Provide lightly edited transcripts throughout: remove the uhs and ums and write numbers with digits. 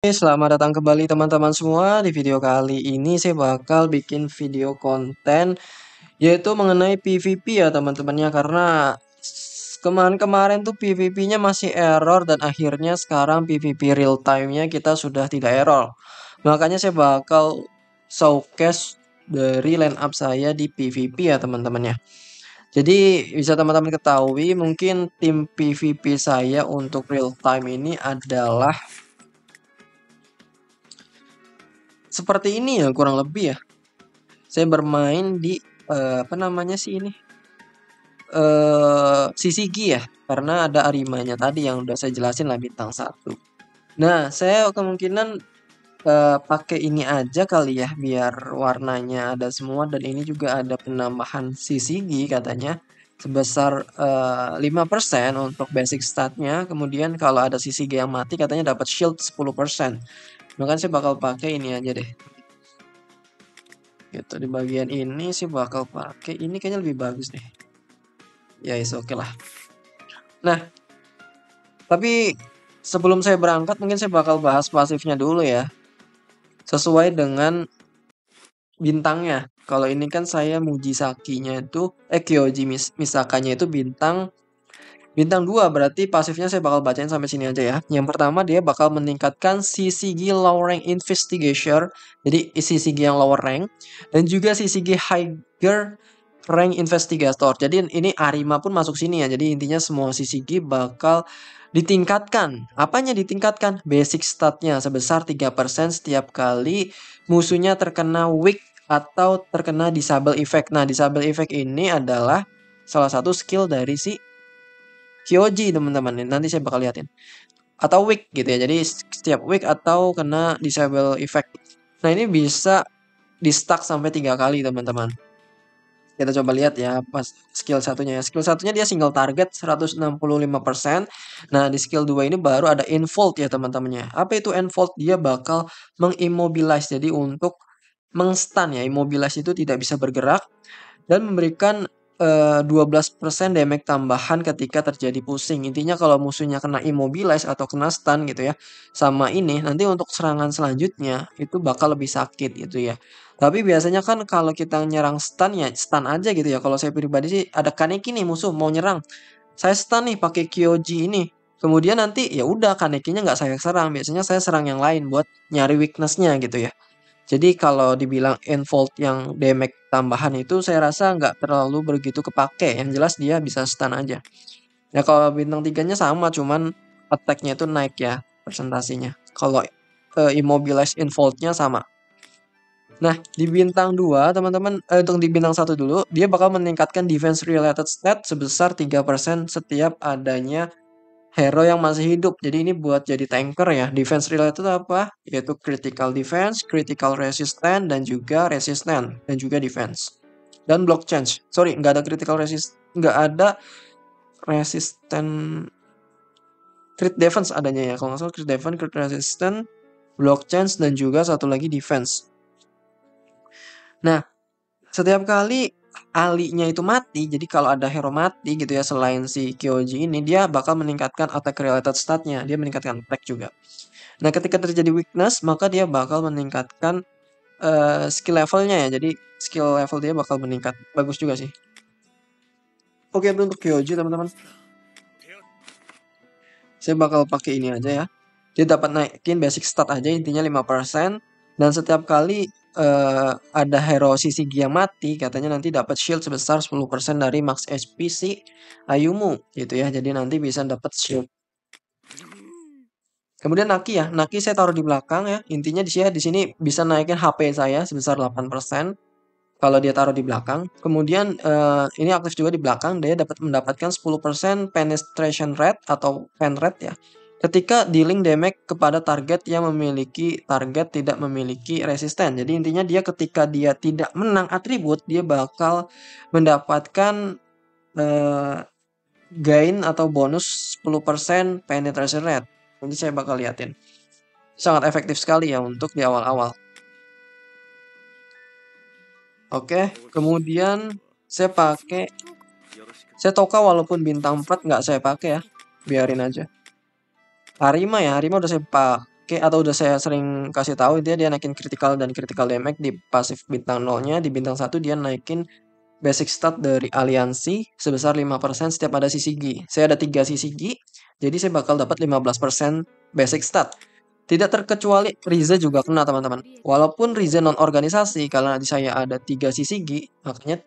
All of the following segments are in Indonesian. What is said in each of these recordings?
Selamat datang kembali teman-teman semua. Di video kali ini saya bakal bikin video konten yaitu mengenai PVP ya teman-temannya, karena kemarin-kemarin tuh PVP-nya masih error dan akhirnya sekarang PVP real time-nya kita sudah tidak error. Makanya saya bakal showcase dari line up saya di PVP ya teman-temannya. Jadi bisa teman-teman ketahui mungkin tim PVP saya untuk real time ini adalah seperti ini ya, kurang lebih ya. Saya bermain di apa namanya sih ini? CCG ya, karena ada Arimanya tadi yang udah saya jelasin lah, bintang 1. Nah, saya kemungkinan pakai ini aja kali ya biar warnanya ada semua, dan ini juga ada penambahan CCG katanya sebesar 5% untuk basic statnya. Kemudian kalau ada CCG yang mati katanya dapat shield 10%. Makanya saya bakal pakai ini aja deh. Gitu, di bagian ini sih bakal pakai ini, kayaknya lebih bagus deh. Ya is oke lah. Nah, tapi sebelum saya berangkat mungkin saya bakal bahas pasifnya dulu ya. Sesuai dengan bintangnya. Kalau ini kan saya Mujisakinya itu Kyoji Misakanya itu bintang 2, berarti pasifnya saya bakal bacain sampai sini aja ya. Yang pertama, dia bakal meningkatkan CCG low rank investigator. Jadi CCG yang lower rank, dan juga CCG higher rank investigator. Jadi ini Arima pun masuk sini ya. Jadi intinya semua CCG bakal ditingkatkan. Apanya ditingkatkan? Basic statnya sebesar 3% setiap kali musuhnya terkena weak atau terkena disable effect. Nah, disable effect ini adalah salah satu skill dari si Kyoji teman-teman. Nanti saya bakal liatin. Atau weak gitu ya. Jadi setiap weak atau kena disable effect. Nah, ini bisa di stack sampai 3 kali teman-teman. Kita coba lihat ya pas skill satunya ya. Skill satunya dia single target 165%. Nah, di skill 2 ini baru ada enfold ya teman-temannya. Apa itu enfold? Dia bakal mengimmobilize. Jadi untuk mengstun ya. Immobilize itu tidak bisa bergerak dan memberikan 12% damage tambahan ketika terjadi pusing. Intinya kalau musuhnya kena immobilize atau kena stun gitu ya, sama ini nanti untuk serangan selanjutnya itu bakal lebih sakit gitu ya. Tapi biasanya kan kalau kita nyerang stun ya stun aja gitu ya. Kalau saya pribadi sih ada Kaneki nih, musuh mau nyerang, saya stun nih pakai Kyoji ini. Kemudian nanti ya udah Kanekinya nggak saya serang, biasanya saya serang yang lain buat nyari weaknessnya gitu ya. Jadi kalau dibilang enfold yang damage tambahan itu saya rasa nggak terlalu begitu kepake. Yang jelas dia bisa stun aja. Ya kalau bintang 3-nya sama, cuman attack-nya itu naik ya presentasinya. Kalau immobilize enfold-nya sama. Nah, di bintang 2 teman-teman, untuk di bintang 1 dulu, dia bakal meningkatkan defense related stat sebesar 3% setiap adanya hero yang masih hidup. Jadi ini buat jadi tanker ya. Defense related apa? Yaitu critical defense, critical resistance, dan juga resistant, dan juga defense. Dan block change. Sorry, nggak ada critical resist, nggak ada resistant. Crit defense adanya ya. Kalau nggak salah crit defense, crit resistant, block change, dan juga satu lagi defense. Nah, setiap kali alinya itu mati, jadi kalau ada hero mati gitu ya selain si Kyoji ini, dia bakal meningkatkan attack related statnya, dia meningkatkan attack juga. Nah, ketika terjadi weakness, maka dia bakal meningkatkan skill levelnya ya, jadi skill level dia bakal meningkat. Bagus juga sih. Oke, untuk Kyoji teman-teman, saya bakal pakai ini aja ya. Dia dapat naikin basic stat aja, intinya 5%. Dan setiap kali ada hero CCG yang mati, katanya nanti dapat shield sebesar 10% dari max HP si Ayumu gitu ya. Jadi nanti bisa dapat shield. Kemudian Naki ya. Naki saya taruh di belakang ya. Intinya di sini bisa naikin HP saya sebesar 8% kalau dia taruh di belakang. Kemudian ini aktif juga di belakang, dia dapat mendapatkan 10% penetration rate atau pen rate ya, ketika dealing damage kepada target yang memiliki target tidak memiliki resisten. Jadi intinya dia ketika dia tidak menang atribut, dia bakal mendapatkan gain atau bonus 10% penetration rate. Nanti saya bakal liatin. Sangat efektif sekali ya untuk di awal-awal. Oke, kemudian saya Toka walaupun bintang 4 nggak saya pakai ya. Biarin aja. Harima ya, Harima udah saya pakai Oke, atau udah saya sering kasih tahu dia naikin critical dan critical damage di pasif bintang 0-nya, di bintang 1 dia naikin basic stat dari aliansi sebesar 5% setiap ada CCG. Saya ada 3 CCG, jadi saya bakal dapat 15% basic stat. Tidak terkecuali Rize juga kena teman-teman. Walaupun Rize non-organisasi, karena di saya ada 3 CCG, makanya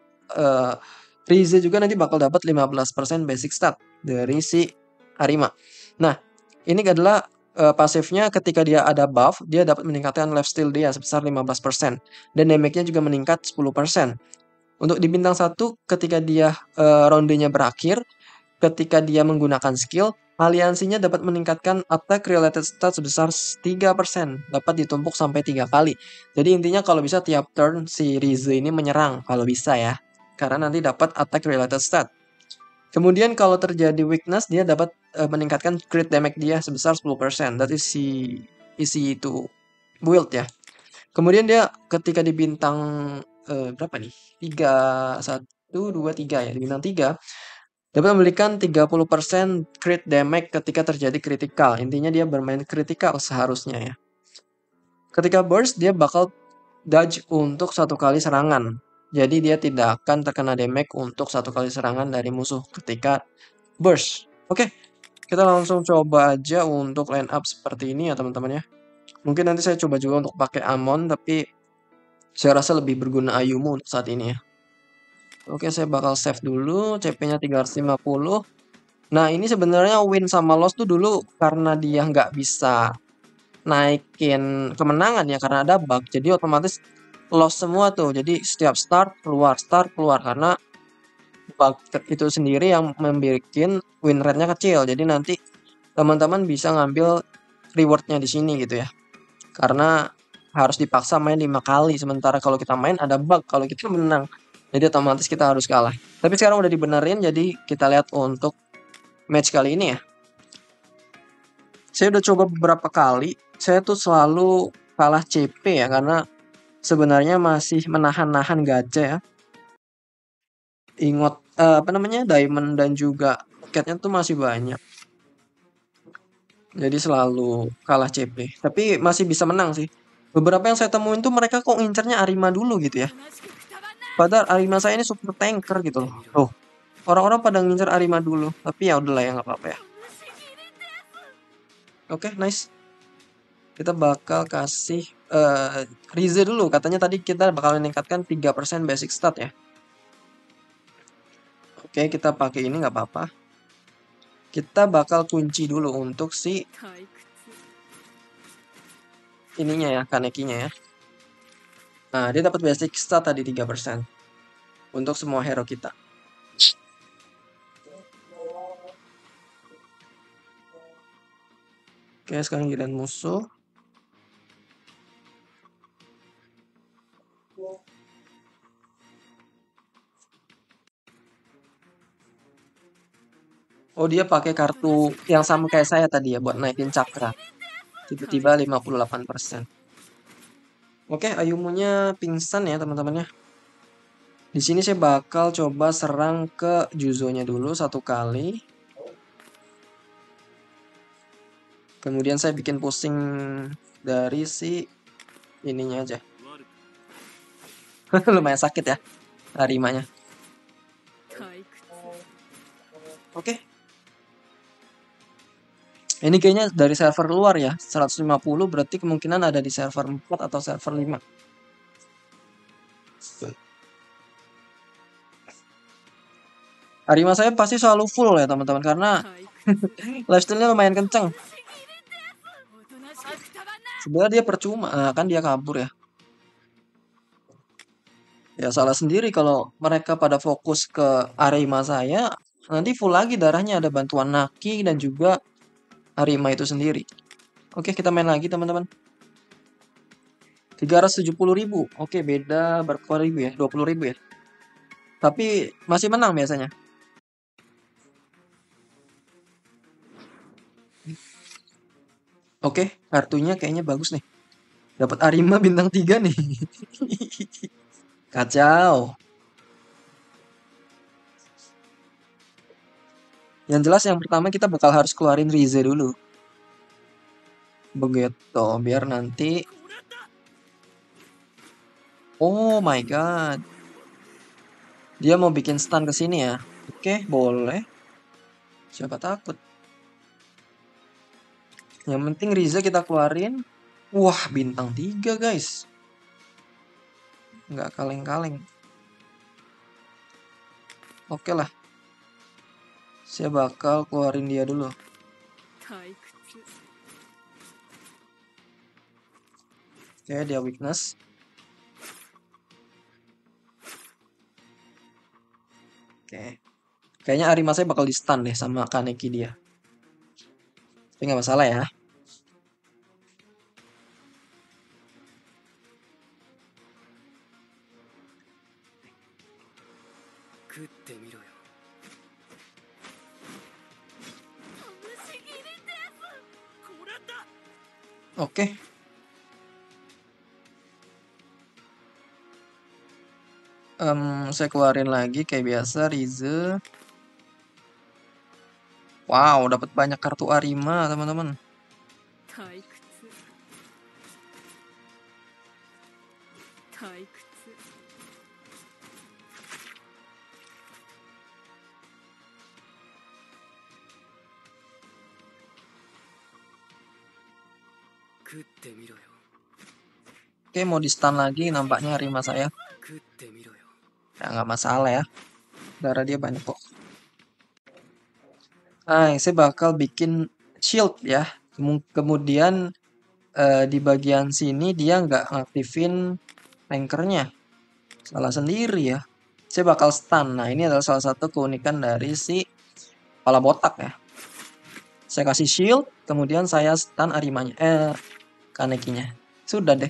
Rize juga nanti bakal dapat 15% basic stat dari si Arima. Nah, ini adalah pasifnya ketika dia ada buff, dia dapat meningkatkan lifesteal dia sebesar 15%. Dan damage-nya juga meningkat 10%. Untuk di bintang 1, ketika dia rondenya berakhir, ketika dia menggunakan skill, aliansinya dapat meningkatkan attack related stat sebesar 3%. Dapat ditumpuk sampai 3 kali. Jadi intinya kalau bisa tiap turn si Rize ini menyerang, kalau bisa ya. Karena nanti dapat attack related stat. Kemudian kalau terjadi weakness, dia dapat meningkatkan crit damage dia sebesar 10%. That is isi itu build ya. Kemudian dia ketika di bintang berapa nih? 3, 1, 2, 3 ya. Di bintang 3, dapat memberikan 30% crit damage ketika terjadi critical. Intinya dia bermain critical seharusnya ya. Ketika burst, dia bakal dodge untuk 1 kali serangan. Jadi dia tidak akan terkena damage untuk 1 kali serangan dari musuh ketika burst. Oke, kita langsung coba aja untuk line up seperti ini ya teman-teman ya. Mungkin nanti saya coba juga untuk pakai Amon, tapi saya rasa lebih berguna Ayumu untuk saat ini ya. Oke, saya bakal save dulu, CP-nya 350. Nah, ini sebenarnya win sama loss tuh dulu karena dia nggak bisa naikin kemenangan ya, karena ada bug. Jadi otomatis loss semua tuh. Jadi setiap start keluar karena bug itu sendiri yang membuat win rate-nya kecil. Jadi nanti teman-teman bisa ngambil reward-nya di sini gitu ya. Karena harus dipaksa main 5 kali. Sementara kalau kita main ada bug kalau kita menang. Jadi otomatis kita harus kalah. Tapi sekarang udah dibenerin, jadi kita lihat untuk match kali ini ya. Saya udah coba beberapa kali. Saya tuh selalu kalah CP ya. Karena sebenarnya masih menahan-nahan gacha ya. Ingot apa namanya, diamond dan juga tiketnya tuh masih banyak. Jadi selalu kalah CP. Tapi masih bisa menang sih. Beberapa yang saya temuin tuh mereka kok ngincernya Arima dulu gitu ya. Padahal Arima saya ini super tanker gitu loh. Tuh, orang-orang pada ngincer Arima dulu. Tapi ya udahlah ya nggak apa-apa ya. Oke, nice. Kita bakal kasih Rize dulu. Katanya tadi kita bakal meningkatkan 3% basic stat ya. Oke, kita pakai ini nggak apa-apa. Kita bakal kunci dulu untuk si ininya ya, Kanekinya ya. Nah, dia dapat basic stat tadi 3% untuk semua hero kita. Oke, sekarang giliran musuh. Oh, dia pakai kartu yang sama kayak saya tadi ya buat naikin cakra. Tiba-tiba 58%. Oke, Ayumunya pingsan ya teman-teman ya. Di sini saya bakal coba serang ke Juzonya dulu 1 kali. Kemudian saya bikin pusing dari si ininya aja. Lumayan sakit ya Arimanya. Oke. Ini kayaknya dari server luar ya. 150 berarti kemungkinan ada di server 4 atau server 5. Arima saya pasti selalu full ya teman-teman, karena lifestyle-nya lumayan kenceng. Sebenarnya dia percuma, kan dia kabur ya. Ya salah sendiri kalau mereka pada fokus ke Arima saya, nanti full lagi darahnya, ada bantuan Naki dan juga Arima itu sendiri. Oke, kita main lagi teman-teman. 370.000. Oke, beda berapa ribu ya? 20.000 ya. Tapi masih menang biasanya. Oke, kartunya kayaknya bagus nih. Dapat Arima bintang 3 nih. Kacau. Yang jelas yang pertama kita bakal harus keluarin Rize dulu. Begitu, biar nanti. Oh my god. Dia mau bikin stun ke sini ya. Oke, boleh. Siapa takut. Yang penting Riza kita keluarin. Wah, bintang 3 guys. Nggak kaleng-kaleng. Oke lah. Saya bakal keluarin dia dulu. Oke, dia weakness. Oke. Kayaknya Arima saya bakal di stun deh sama Kaneki dia. Tapi nggak masalah ya. Oke. Saya keluarin lagi kayak biasa Rize. Wow, dapat banyak kartu Arima, teman-teman. Oke, mau di stun lagi nampaknya Arima saya. Ya, nggak masalah ya. Darah dia banyak kok. Nah, saya bakal bikin shield ya. Kemudian di bagian sini dia nggak ngaktifin tankernya. Salah sendiri ya. Saya bakal stun. Nah, ini adalah salah satu keunikan dari si kepala botak ya. Saya kasih shield, kemudian saya stun Arimanya. Kanekinya. Sudah deh.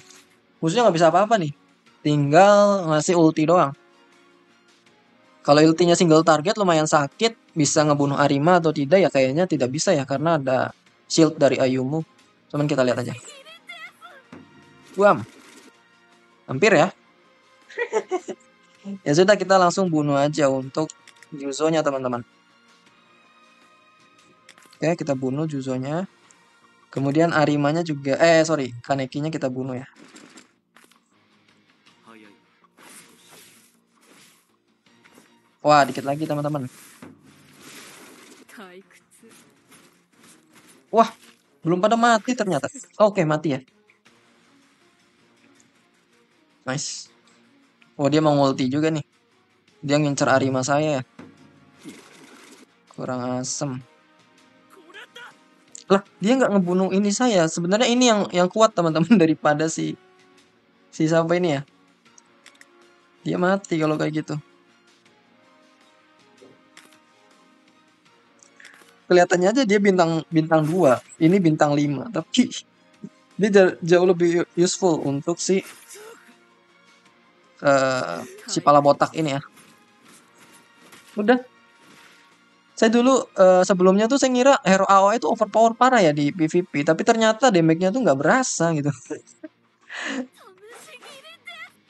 Musuhnya nggak bisa apa-apa nih. Tinggal ngasih ulti doang. Kalau ultinya single target lumayan sakit, bisa ngebunuh Arima atau tidak ya kayaknya tidak bisa ya karena ada shield dari Ayumu. Cuman kita lihat aja. Buam. Hampir ya. Ya sudah kita langsung bunuh aja untuk Juzo-nya teman-teman. Oke, kita bunuh Juzo-nya. Kemudian Arimanya juga, sorry, Kanekinya kita bunuh ya. Wah, dikit lagi teman-teman. Wah, belum pada mati ternyata. Oke, mati ya. Nice. Oh, dia mau ulti juga nih. Dia ngincer Arima saya ya. Kurang asem. Lah, dia nggak ngebunuh ini saya. Sebenarnya ini yang kuat teman-teman daripada si siapa ini ya. Dia mati kalau kayak gitu. Kelihatannya aja dia bintang 2, ini bintang 5, tapi dia jauh lebih useful untuk si pala botak ini ya. Udah. Saya dulu sebelumnya tuh saya ngira hero AoE itu overpower parah ya di PvP, tapi ternyata damage-nya tuh nggak berasa gitu.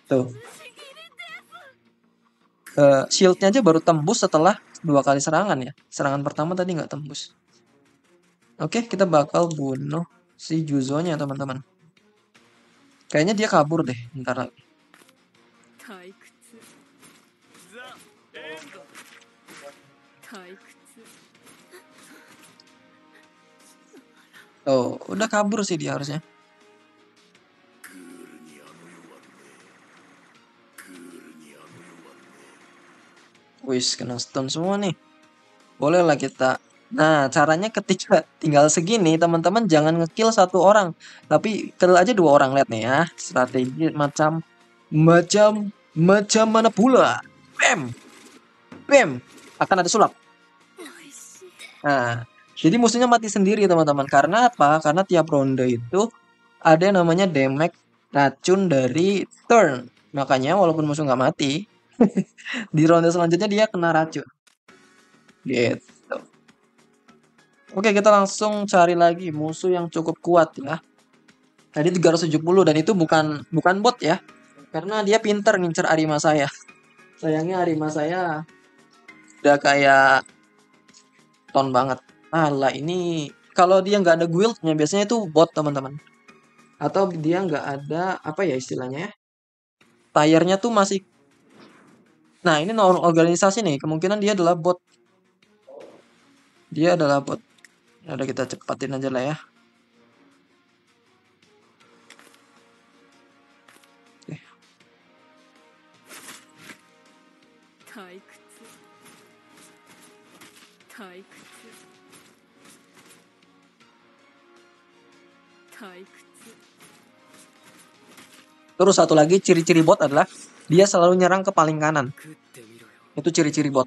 Tuh. Shield-nya aja baru tembus setelah 2 kali serangan ya. Serangan pertama tadi nggak tembus. Oke, kita bakal bunuh si Juzo-nya teman-teman. Kayaknya dia kabur deh, ntar lagi. Oh, udah kabur sih dia harusnya. Wis, kena stun semua nih. Bolehlah kita. Nah, caranya ketika tinggal segini, teman-teman jangan ngekill satu orang, tapi kill aja 2 orang. Lihat nih ya, strategi macam mana pula. Bam, bam, akan ada sulap. Nah, jadi musuhnya mati sendiri teman-teman. Karena apa? Karena tiap ronde itu ada yang namanya damage racun dari turn. Makanya walaupun musuh nggak mati, di ronde selanjutnya dia kena racun. Gitu. Oke, kita langsung cari lagi musuh yang cukup kuat ya. Tadi 370 dan itu bukan bot ya. Karena dia pinter ngincer Arima saya. Sayangnya Arima saya udah kayak ton banget. Alah, ini Kalau dia nggak ada guildnya, biasanya itu bot teman-teman. Atau dia nggak ada apa ya istilahnya ya? Tire-nya tuh masih. Nah ini non organisasi nih, kemungkinan dia adalah bot. Dia adalah bot. Ya udah kita cepatin aja lah ya. Oke. 退屈退屈退屈 Terus satu lagi ciri-ciri bot adalah dia selalu nyerang ke paling kanan. 食ってみろよ Itu ciri-ciri bot.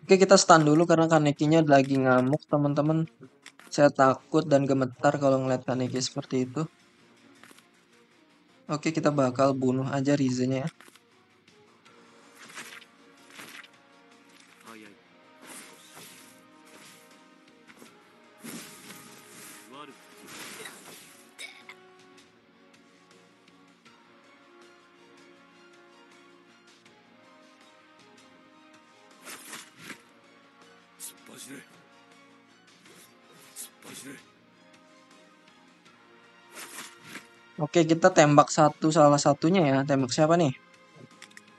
Oke, kita stun dulu karena Kaneki-nya lagi ngamuk, teman-teman. Saya takut dan gemetar kalau ngeliat Kaneki seperti itu. Oke, kita bakal bunuh aja Rize-nya ya. 早い悪く 突っ走れ突っ走れ Oke, kita tembak salah satunya ya. Tembak siapa nih?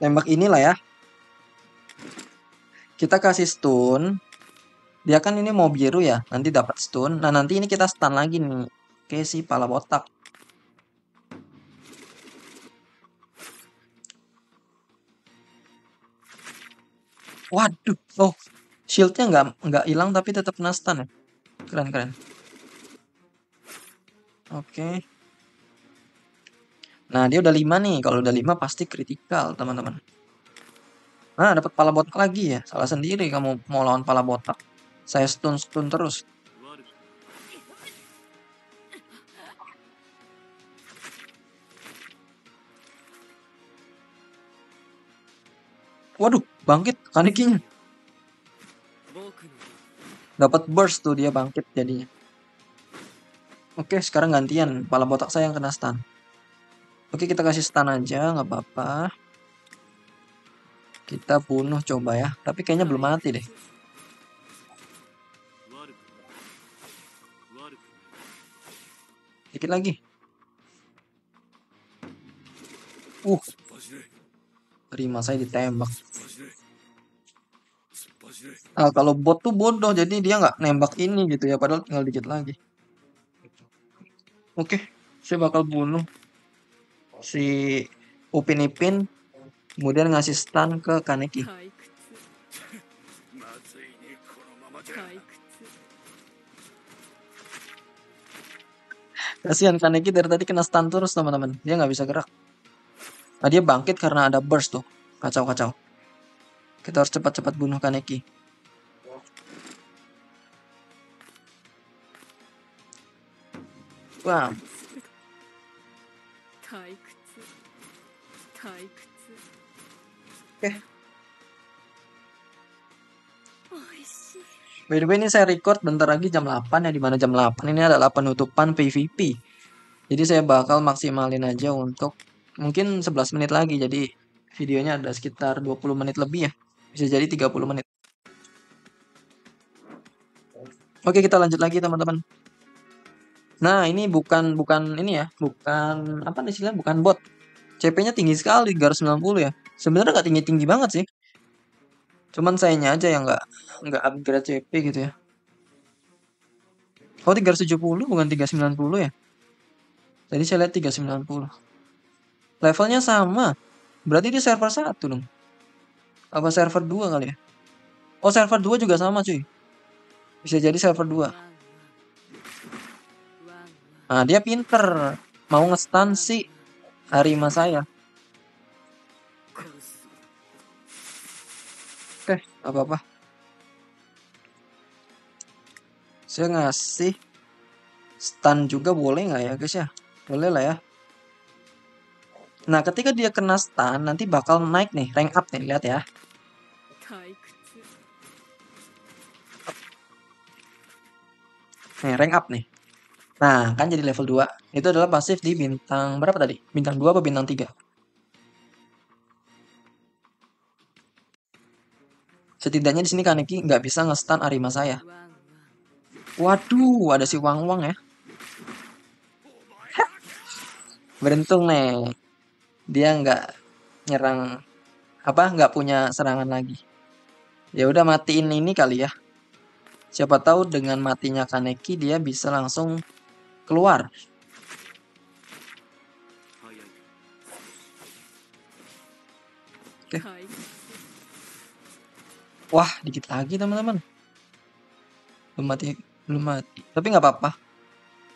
Tembak inilah ya. Kita kasih stun. Dia kan ini mau biru ya. Nanti dapat stun. Nah, nanti ini kita stun lagi nih. Oke, si pala botak. Waduh. Oh, shieldnya nggak hilang tapi tetap kena stun ya. Keren. Oke. Nah, dia udah 5 nih. Kalau udah 5 pasti kritikal, teman-teman. Nah, dapat pala botak lagi ya. Salah sendiri kamu mau lawan pala botak. Saya stun terus. 悪く Waduh, bangkit Kanekinya. 僕の Dapat burst tuh dia bangkit jadinya. Oke, sekarang gantian. Pala botak saya yang kena stun. Oke, kita kasih stun aja, nggak apa-apa. Kita bunuh coba ya. Tapi kayaknya belum mati deh. 悪く悪く Dikit lagi. 突っ走れ Terima saya ditembak. 突っ走れ突っ走れ Ah, kalau bot tuh bodoh, jadi dia nggak nembak ini gitu ya. Padahal tinggal dikit lagi. Oke, saya bakal bunuh si Upin Ipin. Kemudian ngasih stun ke Kaneki. 退屈まずいねこのままじゃ退屈 Kasihan Kaneki dari tadi kena stun terus teman-teman. Dia nggak bisa gerak. Nah, dia bangkit karena ada burst tuh. Kacau. Kita harus cepat-cepat bunuh Kaneki. Wah, 退屈退屈 oke. おいしい By the way, ini saya record bentar lagi jam 8 ya. Dimana jam 8 ini adalah penutupan PvP. Jadi saya bakal maksimalin aja untuk mungkin 11 menit lagi. Jadi videonya ada sekitar 20 menit lebih ya. Bisa jadi 30 menit. Oke, kita lanjut lagi teman-teman. Nah, ini bukan ini ya, bukan apa istilahnya, bukan bot. CP-nya tinggi sekali, 390 ya. Sebenarnya nggak tinggi-tinggi banget sih. Cuman sayanya aja yang nggak upgrade CP gitu ya. Oh, 370 bukan 390 ya. Jadi saya lihat 390. Levelnya sama. Berarti di server 1 dong. Apa server 2 kali ya? Oh, server 2 juga sama cuy. Bisa jadi server 2. ワンワンワンワン Nah, dia pinter. Mau nge-stun si Harima saya. 殺す Oke, apa-apa. Saya ngasih stun juga boleh nggak ya guys ya? Boleh lah ya. Nah, ketika dia kena stun, nanti bakal naik nih, rank up nih, lihat ya. Nih, rank up nih. Nah, kan jadi level 2. Itu adalah pasif di bintang berapa tadi? Bintang 2 apa bintang 3? Setidaknya di sini Kaneki nggak bisa nge-stun Arima saya. Waduh, ada si Wang Wang ya. Beruntung nih. Dia nggak nyerang nggak punya serangan lagi. Ya udah matiin ini kali ya. Siapa tahu dengan matinya Kaneki dia bisa langsung keluar. Oke. Wah, dikit lagi teman-teman. Belum mati. Tapi nggak apa-apa.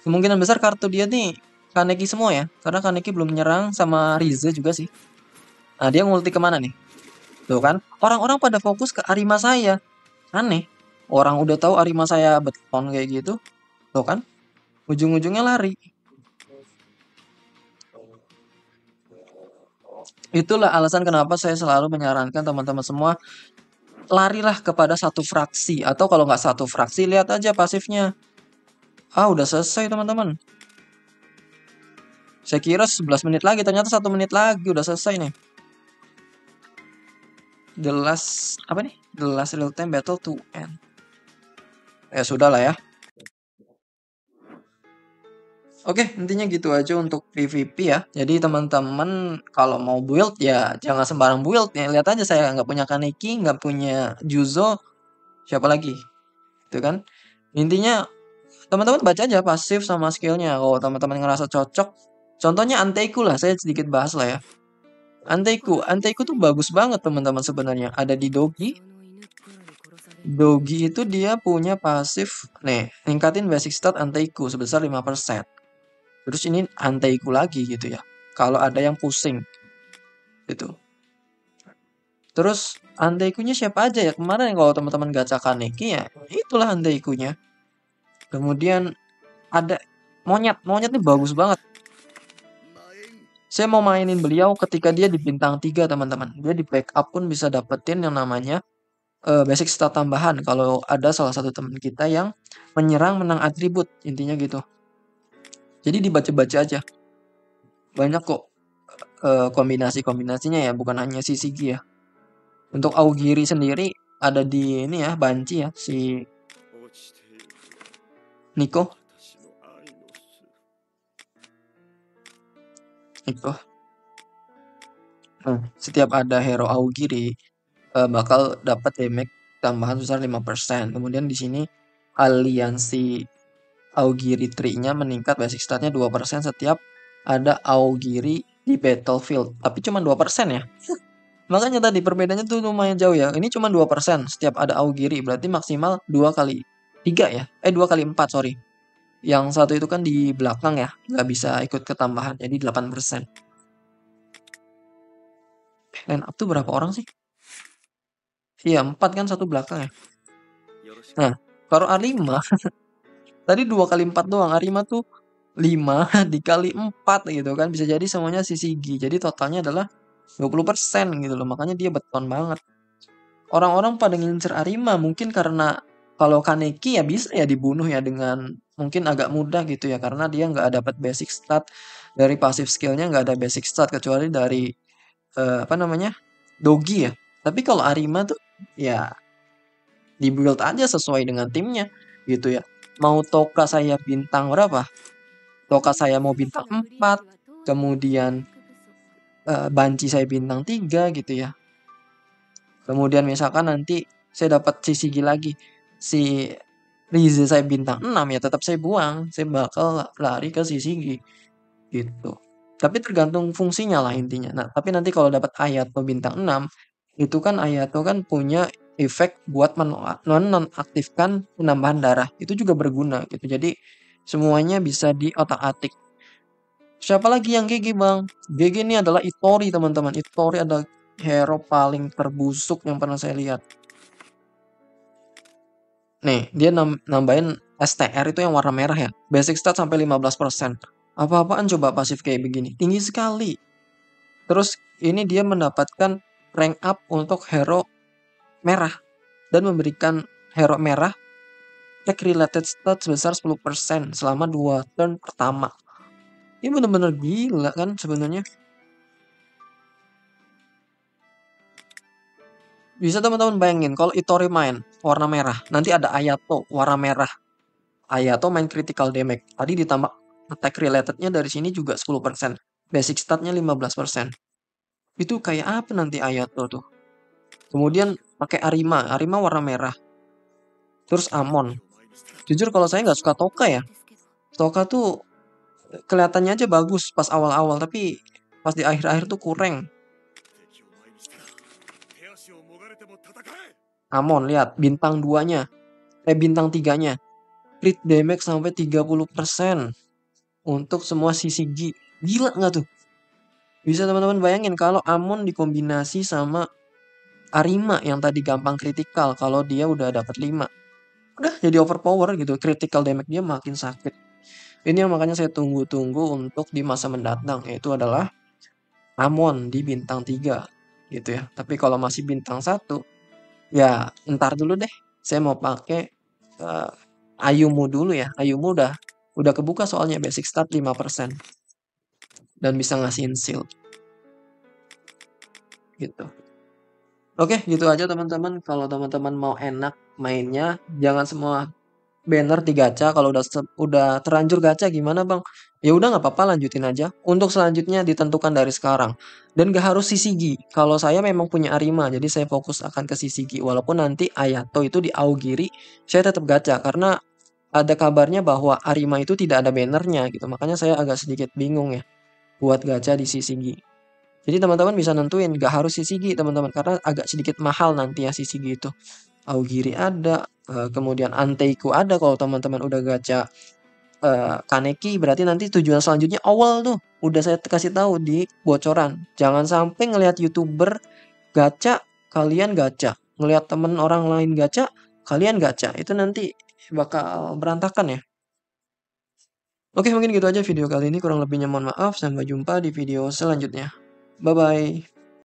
Kemungkinan besar kartu dia nih Kaneki semua ya. Karena Kaneki belum menyerang sama Rize juga sih. Nah, dia ngulti kemana nih? Tuh kan, orang-orang pada fokus ke Arima saya. Aneh. Orang udah tahu Arima saya beton kayak gitu. Tuh kan, ujung-ujungnya lari. Itulah alasan kenapa saya selalu menyarankan teman-teman semua larilah kepada satu fraksi. Atau kalau nggak satu fraksi, lihat aja pasifnya. Ah, udah selesai teman-teman. Saya kira 11 menit lagi, ternyata 1 menit lagi udah selesai nih. The last real time battle to end. Ya sudah lah ya. Oke, intinya gitu aja untuk PvP ya. Jadi teman-teman kalau mau build ya jangan sembarang build ya. Lihat aja saya nggak punya Kaneki, nggak punya Juzo, siapa lagi? Itu kan. Intinya teman-teman baca aja pasif sama skillnya. Kalau teman-teman ngerasa cocok, contohnya Anteiku lah. Saya sedikit bahas lah ya. Anteiku tuh bagus banget teman-teman sebenarnya. Ada di Dogi. Dogi itu dia punya pasif, nih, ningkatin basic stat Anteiku sebesar 5%. Terus ini Anteiku lagi gitu ya. Kalau ada yang pusing gitu. Terus Anteikunya siapa aja ya? Kemarin kalau teman-teman gacha Kaneki ya, itulah Anteikunya. Kemudian ada Monyet. Monyet ini bagus banget. Saya mau mainin beliau ketika dia di bintang 3 teman-teman. Dia di backup pun bisa dapetin yang namanya basic stat tambahan kalau ada salah satu teman kita yang menyerang menang atribut, intinya gitu. Jadi dibaca-baca aja. Banyak kok kombinasi-kombinasinya ya, bukan hanya si Sigi ya. Untuk Augiri sendiri ada di ini ya, Banci ya, si Nico. Nah, setiap ada hero Augiri bakal dapat damage tambahan sebesar 5%. Kemudian di sini aliansi Augiri tree-nya meningkat basic statnya 2% setiap ada Augiri di battlefield. Tapi cuma 2% ya. Makanya tadi perbedaannya tuh lumayan jauh ya. Ini cuma 2% setiap ada Augiri. Berarti maksimal 2 kali 3 ya. 2 kali 4 sorry. Yang satu itu kan di belakang ya. Nggak bisa ikut ketambahan. Jadi 8%. Line up tuh berapa orang sih? Iya 4 kan satu belakang ya. Nah kalau A5 tadi 2 kali 4 doang. A5 tuh 5 dikali 4 gitu kan. Bisa jadi semuanya si Sigi. Jadi totalnya adalah 20% gitu loh. Makanya dia beton banget. Orang-orang pada ngincer Arima mungkin karena kalau Kaneki ya bisa ya dibunuh ya dengan mungkin agak mudah gitu ya. Karena dia nggak dapat basic stat dari passive skillnya, nggak ada basic stat kecuali dari Dogi ya. Tapi kalau Arima tuh ya dibuild aja sesuai dengan timnya gitu ya. Mau Toka saya bintang berapa? Toka saya mau bintang 4, kemudian Banci saya bintang 3 gitu ya. Kemudian misalkan nanti saya dapat si Sigi lagi, si Rize saya bintang 6 ya tetap saya buang, saya bakal lari ke si Sigi gitu. Tapi tergantung fungsinya lah intinya. Nah, tapi nanti kalau dapat Ayato bintang 6, itu kan Ayato kan punya efek buat nonaktifkan penambahan darah. Itu juga berguna gitu. Jadi semuanya bisa diotak-atik. Siapa lagi yang GG bang? GG ini adalah Ittori teman-teman. Ittori adalah hero paling terbusuk yang pernah saya lihat. Nih, dia nambahin STR itu yang warna merah ya. Basic stat sampai 15%. Apa-apaan coba pasif kayak begini? Tinggi sekali. Terus ini dia mendapatkan rank up untuk hero merah dan memberikan hero merah attack related stat sebesar 10% selama 2 turn pertama. Ini bener-bener gila kan sebenarnya. Bisa teman-teman bayangin kalau Ittori main warna merah, nanti ada Ayato warna merah. Ayato main critical damage. Tadi ditambah attack relatednya dari sini juga 10%. Basic statnya 15%. Itu kayak apa nanti Ayato tuh? Kemudian pakai Arima, Arima warna merah. Terus Amon. Jujur kalau saya nggak suka Toka ya. Toka tuh kelihatannya aja bagus pas awal-awal, tapi pas di akhir-akhir tuh kurang. Amon, lihat bintang 2-nya. Bintang 3-nya. Crit damage sampai 30% untuk semua CCG. Gila nggak tuh? Bisa teman-teman bayangin kalau Amon dikombinasi sama Arima yang tadi gampang kritikal kalau dia udah dapat 5. Udah jadi overpower gitu. Critical damage dia makin sakit. Ini yang makanya saya tunggu-tunggu untuk di masa mendatang, yaitu adalah Amon di bintang 3 gitu ya. Tapi kalau masih bintang 1, ya entar dulu deh. Saya mau pakai Ayumu dulu ya. Ayumu udah kebuka soalnya basic stat 5% dan bisa ngasihin shield gitu. Oke, gitu aja teman-teman. Kalau teman-teman mau enak mainnya, jangan semua banner di gacha. Kalau udah terlanjur gacha gimana bang? Ya udah nggak apa-apa, lanjutin aja. Untuk selanjutnya ditentukan dari sekarang. Dan gak harus CCG. Kalau saya memang punya Arima, jadi saya fokus akan ke CCG. Walaupun nanti Ayato itu di Aogiri, saya tetap gacha karena ada kabarnya bahwa Arima itu tidak ada bannernya gitu. Makanya saya agak sedikit bingung ya buat gacha di CCG. Jadi teman-teman bisa nentuin, gak harus CCG teman-teman, karena agak sedikit mahal nanti ya CCG itu. Aogiri ada, kemudian Anteiku ada kalau teman-teman udah gacha Kaneki, berarti nanti tujuan selanjutnya awal tuh. Udah saya kasih tahu di bocoran. Jangan sampai ngelihat YouTuber gacha, kalian gacha. Ngelihat temen orang lain gacha, kalian gacha. Itu nanti bakal berantakan ya. Oke, mungkin gitu aja video kali ini. Kurang lebihnya mohon maaf. Sampai jumpa di video selanjutnya. Bye-bye.